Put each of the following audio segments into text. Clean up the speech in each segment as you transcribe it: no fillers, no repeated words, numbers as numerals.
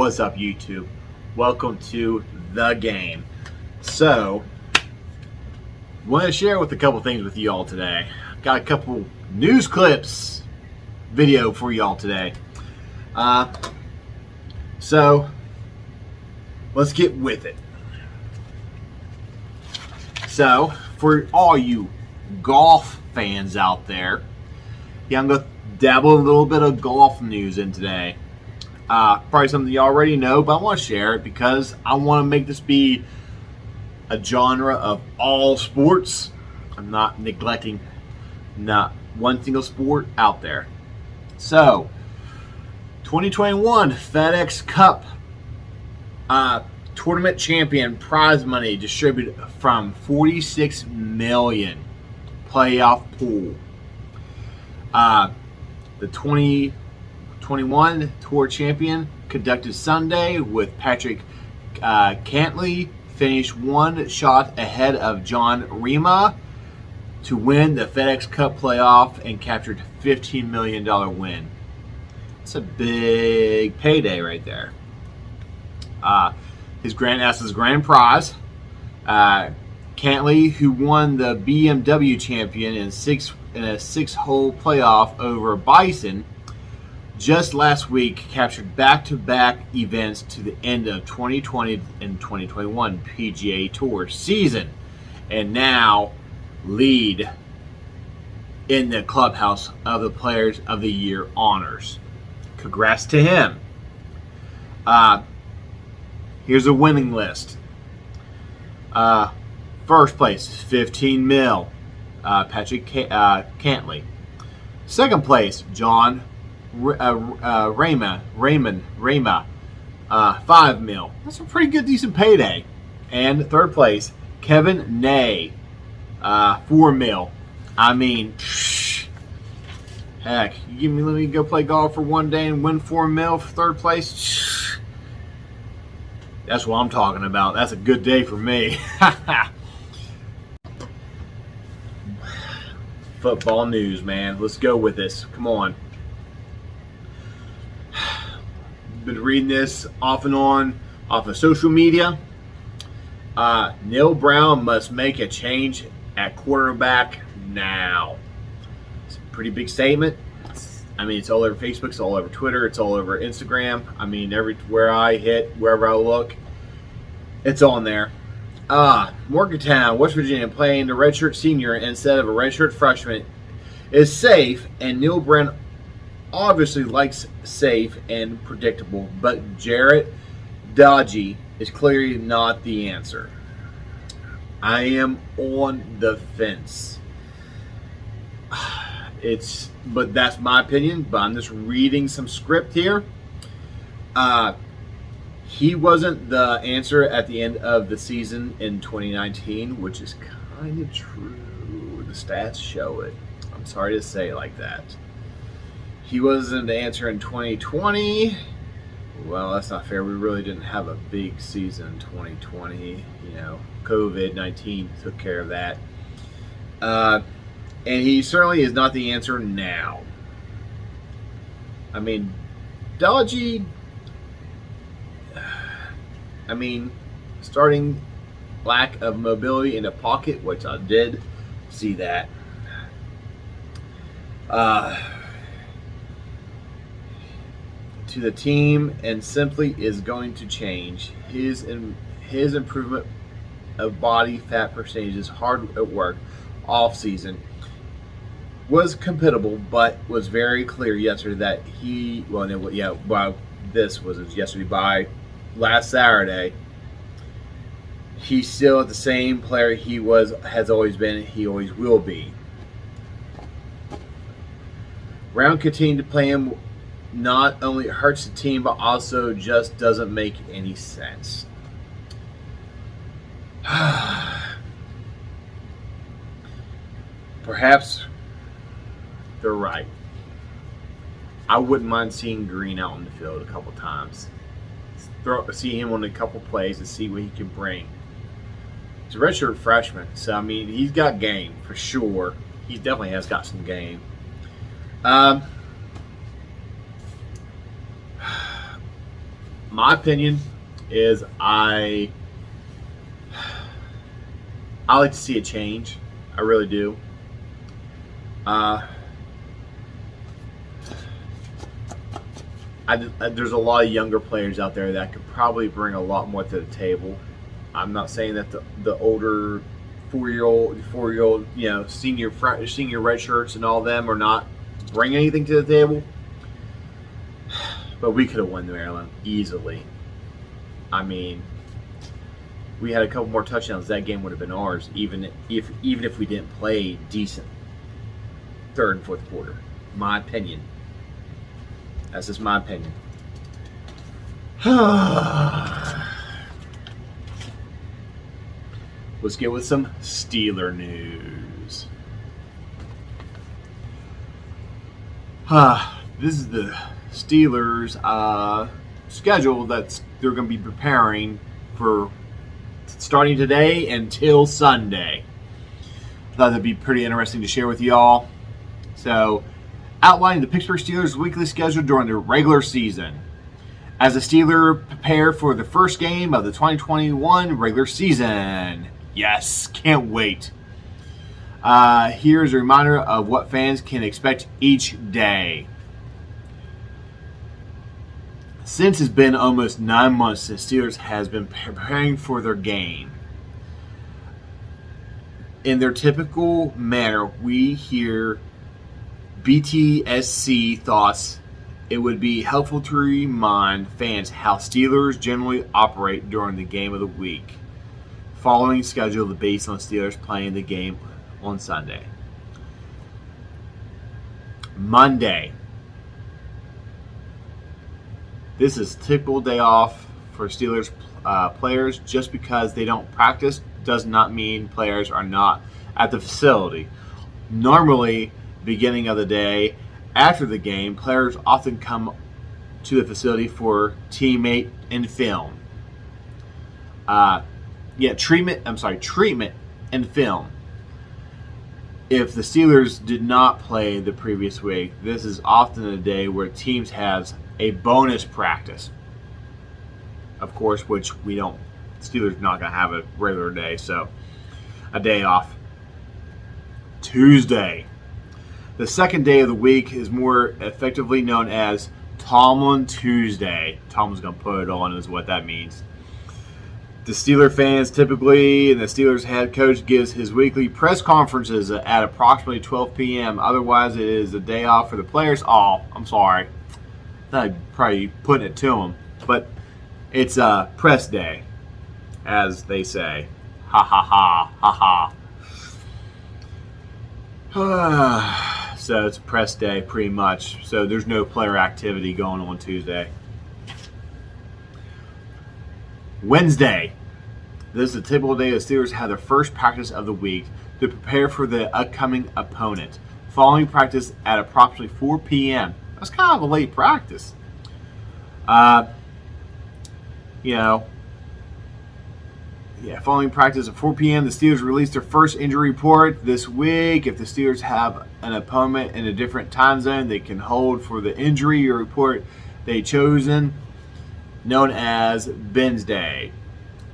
What's up, YouTube? Welcome to The Game. So, want to share with a couple things with y'all today. Got a couple news clips video for y'all today. So, let's get with it. So, for all you golf fans out there, I'm going to dabble a little bit of golf news in today. Probably something you already know, but I want to share it because I want to make this be a genre of all sports. I'm not neglecting not one single sport out there. So, 2021 FedEx Cup tournament champion prize money distributed from 46 million playoff pool. The 2021 Tour champion conducted Sunday with Patrick Cantlay finished one shot ahead of John Rima to win the FedEx Cup playoff and captured a $15 million win. It's a big payday right there. His grand prize. Cantlay, who won the BMW champion in a six-hole playoff over Bison, just last week captured back-to-back events to the end of 2020 and 2021 PGA Tour season, and now lead in the clubhouse of the Players of the Year honors. Congrats to him. Here's a winning list. First place, 15 mil, Patrick Cantlay. Second place, John Raymond, 5 mil. That's a pretty good, decent payday. And third place, Kevin Na, 4 mil. I mean, heck, let me go play golf for one day and win 4 mil for third place. That's what I'm talking about. That's a good day for me. Football news, man. Let's go with this. Come on. Been reading this off and on off of social media. Neil Brown must make a change at quarterback now. It's a pretty big statement. It's all over Facebook, it's all over Twitter, it's all over Instagram. Everywhere I hit, wherever I look, it's on there. Morgantown, West Virginia, playing the redshirt senior instead of a redshirt freshman is safe, and Neil Brown obviously likes safe and predictable, but Jarrett Doege is clearly not the answer. I am on the fence. But that's my opinion, but I'm just reading some script here. He wasn't the answer at the end of the season in 2019, which is kind of true. The stats show it. I'm sorry to say it like that. He wasn't the answer in 2020. Well, that's not fair. We really didn't have a big season in 2020. COVID-19 took care of that. And he certainly is not the answer now. Doege, starting lack of mobility in the pocket, which I did see that. To the team, and simply is going to change. His improvement of body fat percentage is hard at work off season. Was compatible, but was very clear yesterday that this was yesterday. By last Saturday, he's still the same player he has always been. He always will be. Brown continued to play him not only hurts the team, but also just doesn't make any sense. Perhaps they're right. I wouldn't mind seeing Green out in the field a couple times. See him on a couple plays and see what he can bring. He's a redshirt freshman, so he's got game for sure. He definitely has got some game. My opinion is I like to see a change. I really do. Uh, there's a lot of younger players out there that could probably bring a lot more to the table. I'm not saying that the older 4-year-old, senior red shirts and all them are not bring anything to the table. But we could have won Maryland easily. I mean, we had a couple more touchdowns. That game would have been ours, even if we didn't play decent third and fourth quarter. My opinion. That's just my opinion. Let's get with some Steeler news. This is the Steelers' schedule that they're going to be preparing for starting today until Sunday. I thought that'd be pretty interesting to share with you all. So, outlining the Pittsburgh Steelers' weekly schedule during the regular season. As the Steelers prepare for the first game of the 2021 regular season. Yes, can't wait. Here's a reminder of what fans can expect each day. Since it's been almost 9 months since Steelers has been preparing for their game. In their typical manner, we hear BTSC thoughts. It would be helpful to remind fans how Steelers generally operate during the game of the week. Following schedule based on Steelers playing the game on Sunday. Monday. This is typical day off for Steelers players. Just because they don't practice does not mean players are not at the facility. Normally, beginning of the day, after the game, players often come to the facility for teammate and film. Treatment and film. If the Steelers did not play the previous week, this is often a day where teams have a bonus practice. Of course, which we don't. Steelers not going to have a regular day, so a day off. Tuesday. The second day of the week is more effectively known as Tomlin Tuesday. Tomlin's going to put it on is what that means. The Steeler fans typically, and the Steelers head coach gives his weekly press conferences at approximately 12 p.m. Otherwise, it is a day off for the players. Oh, I'm sorry. I'd probably putting it to them. But it's press day, as they say. Ha ha ha, ha ha. So it's press day pretty much. So there's no player activity going on Tuesday. Wednesday. This is a typical day the Steelers have their first practice of the week to prepare for the upcoming opponent. Following practice at approximately 4 p.m. That's kind of a late practice. Following practice at 4 p.m., the Steelers released their first injury report this week. If the Steelers have an opponent in a different time zone, they can hold for the injury report they chosen, known as Ben's Day,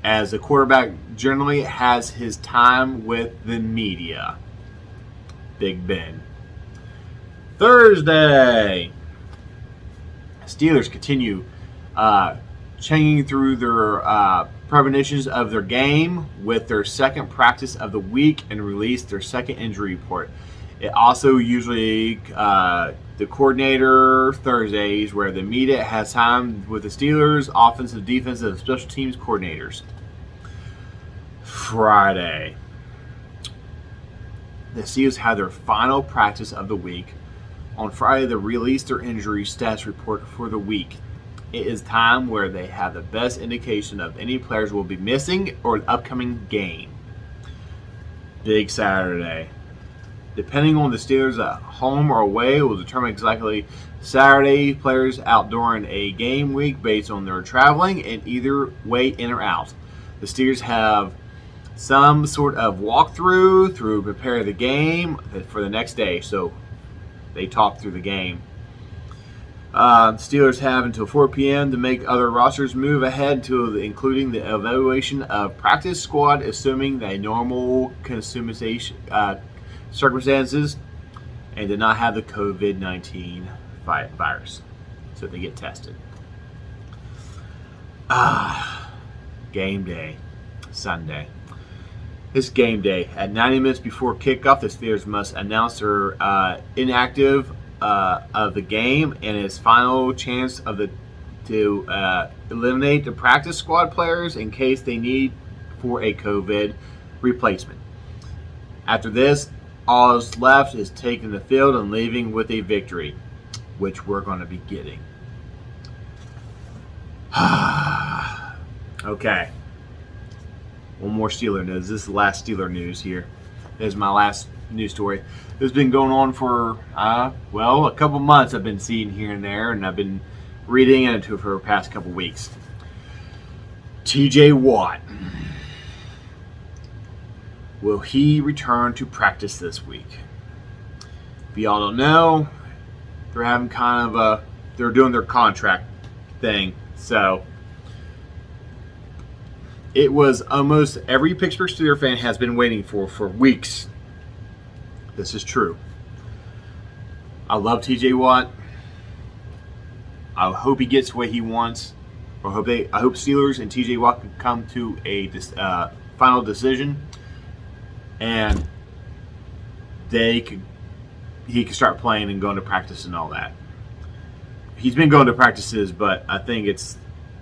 as the quarterback generally has his time with the media. Big Ben. Thursday. Steelers continue checking through their premonitions of their game with their second practice of the week and release their second injury report. It also usually the coordinator Thursdays where the media has time with the Steelers, offensive, defensive, special teams coordinators. Friday. The Steelers had their final practice of the week. On Friday, they released their injury stats report for the week. It is time where they have the best indication of any players will be missing or an upcoming game. Big Saturday. Depending on the Steelers at home or away, will determine exactly Saturday players out during a game week based on their traveling and either way in or out. The Steelers have some sort of walkthrough to prepare the game for the next day. So they talk through the game. Steelers have until 4 p.m. to make other rosters move ahead to including the evaluation of practice squad, assuming the normal circumstances and did not have the COVID-19 virus. So they get tested. Game day, Sunday. This game day. At 90 minutes before kickoff, the Steelers must announce their inactive of the game and its final chance to eliminate the practice squad players in case they need for a COVID replacement. After this, all that's left is taking the field and leaving with a victory, which we're going to be getting. Okay. One more Steeler news. This is the last Steeler news here. This is my last news story. This has been going on for, a couple months I've been seeing here and there, and I've been reading into it for the past couple weeks. TJ Watt. Will he return to practice this week? If y'all don't know, they're having they're doing their contract thing. So it was almost every Pittsburgh Steelers fan has been waiting for weeks. This is true. I love TJ Watt. I hope he gets what he wants. I hope Steelers and TJ Watt can come to a final decision, and he can start playing and going to practice and all that. He's been going to practices, but I think it's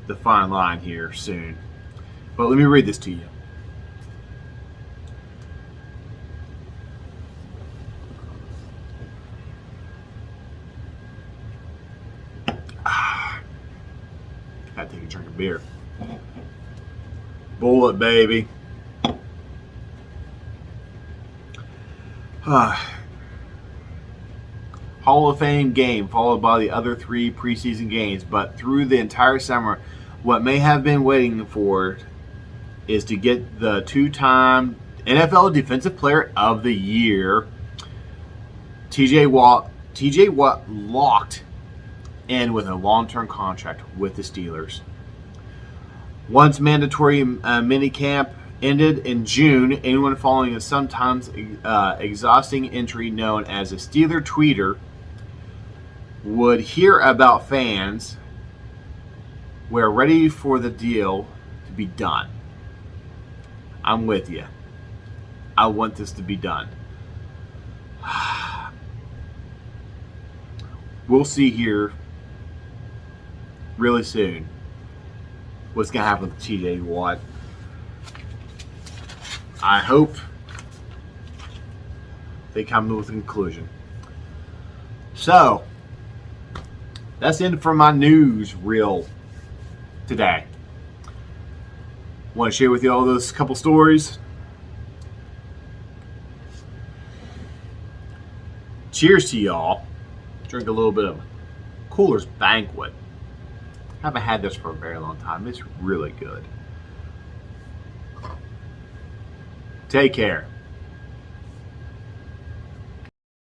the fine line here soon. But let me read this to you. Gotta take a drink of beer. Bullet, baby. Hall of Fame game followed by the other 3 preseason games, but through the entire summer, what may have been waiting for is to get the 2-time NFL Defensive Player of the Year, TJ Watt locked in with a long-term contract with the Steelers. Once mandatory minicamp ended in June, anyone following a sometimes exhausting entry known as a Steeler tweeter would hear about fans we're ready for the deal to be done. I'm with you. I want this to be done. We'll see here really soon what's going to happen with TJ Watt. I hope they come to a conclusion. So, that's it for my news reel today. Want to share with you all those couple stories. Cheers to y'all. Drink a little bit of Cooler's Banquet. Haven't had this for a very long time. It's really good. Take care.